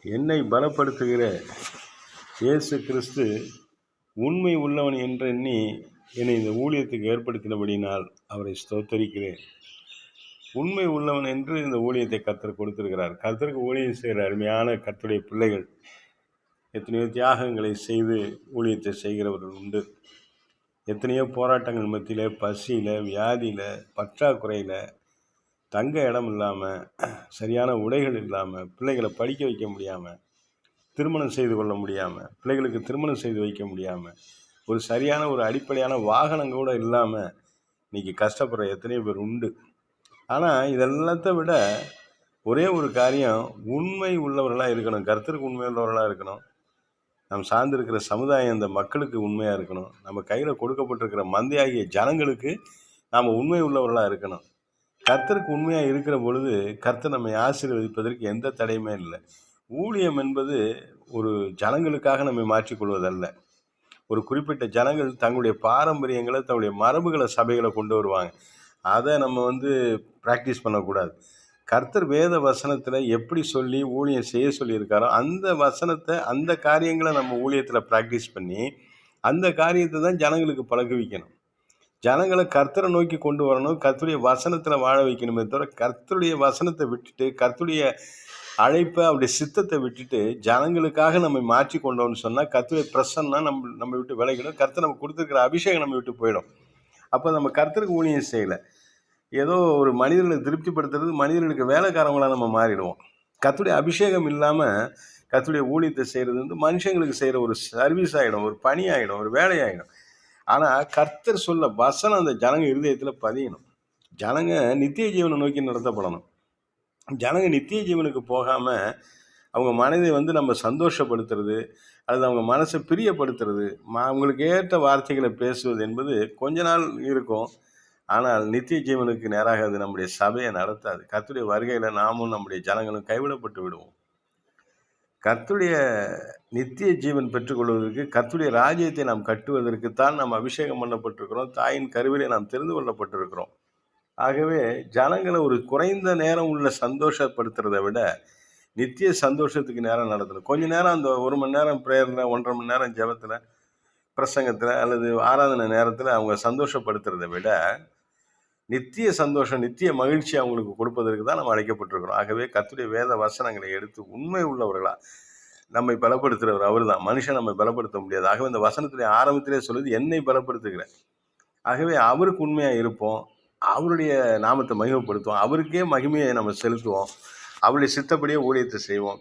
என்னை பலப்படுத்துகிற இயேசு கிறிஸ்து உண்மை உள்ளவன் என்றெண்ணி என்னை இந்த ஊழியத்துக்கு ஏற்படுத்தினபடினால் அவரை ஸ்தோத்தரிக்கிறேன். உண்மை உள்ளவன் என்று இந்த ஊழியத்தை கர்த்தர் கொடுத்திருக்கிறார். கர்த்தருக்கு ஊழியம் செய்கிற அருமையான கர்த்தருடைய பிள்ளைகள் எத்தனையோ தியாகங்களை செய்து ஊழியத்தை செய்கிறவர்கள் உண்டு. எத்தனையோ போராட்டங்கள் மத்தியில், பசியில், வியாதியில், பற்றாக்குறையில், தங்க இடம் இல்லாமல், சரியான உடைகள் இல்லாமல், பிள்ளைகளை படிக்க வைக்க முடியாமல், திருமணம் செய்து கொள்ள முடியாமல், பிள்ளைகளுக்கு திருமணம் செய்து வைக்க முடியாமல், ஒரு சரியான ஒரு அடிப்படையான வாகனம் கூட இல்லாமல் இன்றைக்கி கஷ்டப்படுற எத்தனையோ பேர் உண்டு. ஆனால் இதெல்லாத்த விட ஒரே ஒரு காரியம், உண்மை உள்ளவர்களாக இருக்கணும். கர்த்தருக்கு உண்மை உள்ளவர்களாக இருக்கணும். நாம் சார்ந்திருக்கிற சமுதாயம் இந்த மக்களுக்கு உண்மையாக இருக்கணும். நம்ம கையில் கொடுக்கப்பட்டிருக்கிற மந்தையாகிய ஜனங்களுக்கு நாம் உண்மை உள்ளவர்களாக இருக்கணும். கர்த்தருக்கு உண்மையாக இருக்கிற பொழுது கர்த்தர் நம்மை ஆசீர்வதிப்பதற்கு எந்த தடையுமே இல்லை. ஊழியம் என்பது ஒரு ஜனங்களுக்காக நம்மை மாற்றிக்கொள்வதல்ல. ஒரு குறிப்பிட்ட ஜனங்கள் தங்களுடைய பாரம்பரியங்களை, தங்களுடைய மரபுகளை சபைகளை கொண்டு வருவாங்க. அதை நம்ம ப்ராக்டிஸ் பண்ணக்கூடாது. கர்த்தர் வேத வசனத்தில் எப்படி சொல்லி ஊழியம் செய்ய சொல்லியிருக்காரோ அந்த வசனத்தை, அந்த காரியங்களை நம்ம ஊழியத்தில் ப்ராக்டிஸ் பண்ணி அந்த காரியத்தை தான் ஜனங்களுக்கு பழகுவிக்கணும். ஜனங்களை கர்த்தரை நோக்கி கொண்டு வரணும். கர்த்தருடைய வசனத்தில் வாழ வைக்கணுமே தவிர கர்த்தருடைய வசனத்தை விட்டுட்டு, கர்த்தருடைய அழைப்பை, அவருடைய சித்தத்தை விட்டுட்டு ஜனங்களுக்காக நம்ம மாற்றி கொண்டோம்னு சொன்னால் கர்த்தருடைய பிரசன்னா நம்ம விட்டு விலகிடும். கர்த்தர் நம்ம கொடுத்துருக்கிற அபிஷேகம் நம்ம விட்டு போயிடும். அப்போ நம்ம கர்த்தருக்கு ஊழியம் செய்யலை, ஏதோ ஒரு மனிதர்களை திருப்திப்படுத்துறது, மனிதர்களுக்கு வேலைக்காரங்களாக நம்ம மாறிடுவோம். கர்த்தருடைய அபிஷேகம் இல்லாமல் கர்த்தருடைய ஊழியத்தை செய்கிறது மனுஷங்களுக்கு செய்கிற ஒரு சர்வீஸ் ஆகிடும், ஒரு பணி ஆகிடும், ஒரு வேலையாகிடும். ஆனால் கர்த்தர் சொல்ல வசனம் அந்த ஜனங்க இருதயத்தில் பதியணும். ஜனங்க நித்திய ஜீவனை நோக்கி நடத்தப்படணும். ஜனங்க நித்திய ஜீவனுக்கு போகாமல் அவங்க மனதை நம்ம சந்தோஷப்படுத்துறது, அல்லது அவங்க மனசை பிரியப்படுத்துறது, அவங்களுக்கு ஏற்ற வார்த்தைகளை பேசுவது என்பது கொஞ்ச நாள் இருக்கும். ஆனால் நித்திய ஜீவனுக்கு நேராக அது நம்முடைய சபையை நடத்தாது. கர்த்தருடைய வருகையில் நாமும் நம்முடைய ஜனங்களும் கைவிடப்பட்டு விடுவோம். கர்த்தருடைய நித்திய ஜீவன் பெற்றுக்கொள்வதற்கு, கர்த்தருடைய ராஜ்யத்தை நாம் கட்டுவதற்குத்தான் நாம் அபிஷேகம் பண்ணப்பட்டிருக்கிறோம். தாயின் கருவிலே நாம் தெரிந்து கொள்ளப்பட்டிருக்கிறோம். ஆகவே ஜனங்களை ஒரு குறைந்த நேரம் உள்ள சந்தோஷப்படுத்துறதை விட நித்திய சந்தோஷத்துக்கு நேரம் நடத்தணும். கொஞ்ச நேரம் அந்த 1 மணி நேரம் ப்ரேயரில், 1.5 மணி நேரம் ஜெபத்தில், பிரசங்கத்தில் அல்லது ஆராதனை நேரத்தில் அவங்க சந்தோஷப்படுத்துறதை விட நித்திய சந்தோஷம், நித்திய மகிழ்ச்சி அவங்களுக்கு கொடுப்பதற்கு தான் நம்ம அழைக்கப்பட்டிருக்கிறோம். ஆகவே கர்த்தருடைய வேத வசனங்களை எடுத்து உண்மை உள்ளவர்களா நம்மை பலப்படுத்துகிறவர் அவர் தான். மனுஷன் நம்மை பலப்படுத்த முடியாது. ஆகவே இந்த வசனத்துடைய ஆரம்பத்திலே சொல்லுது, என்னை பலப்படுத்துகிறேன். ஆகவே அவருக்கு உண்மையாக இருப்போம், அவருடைய நாமத்தை மகிமைப்படுத்துவோம், அவருக்கே மகிமையை நம்ம செலுத்துவோம், அவருடைய சித்தப்படியே ஊழியத்தை செய்வோம்.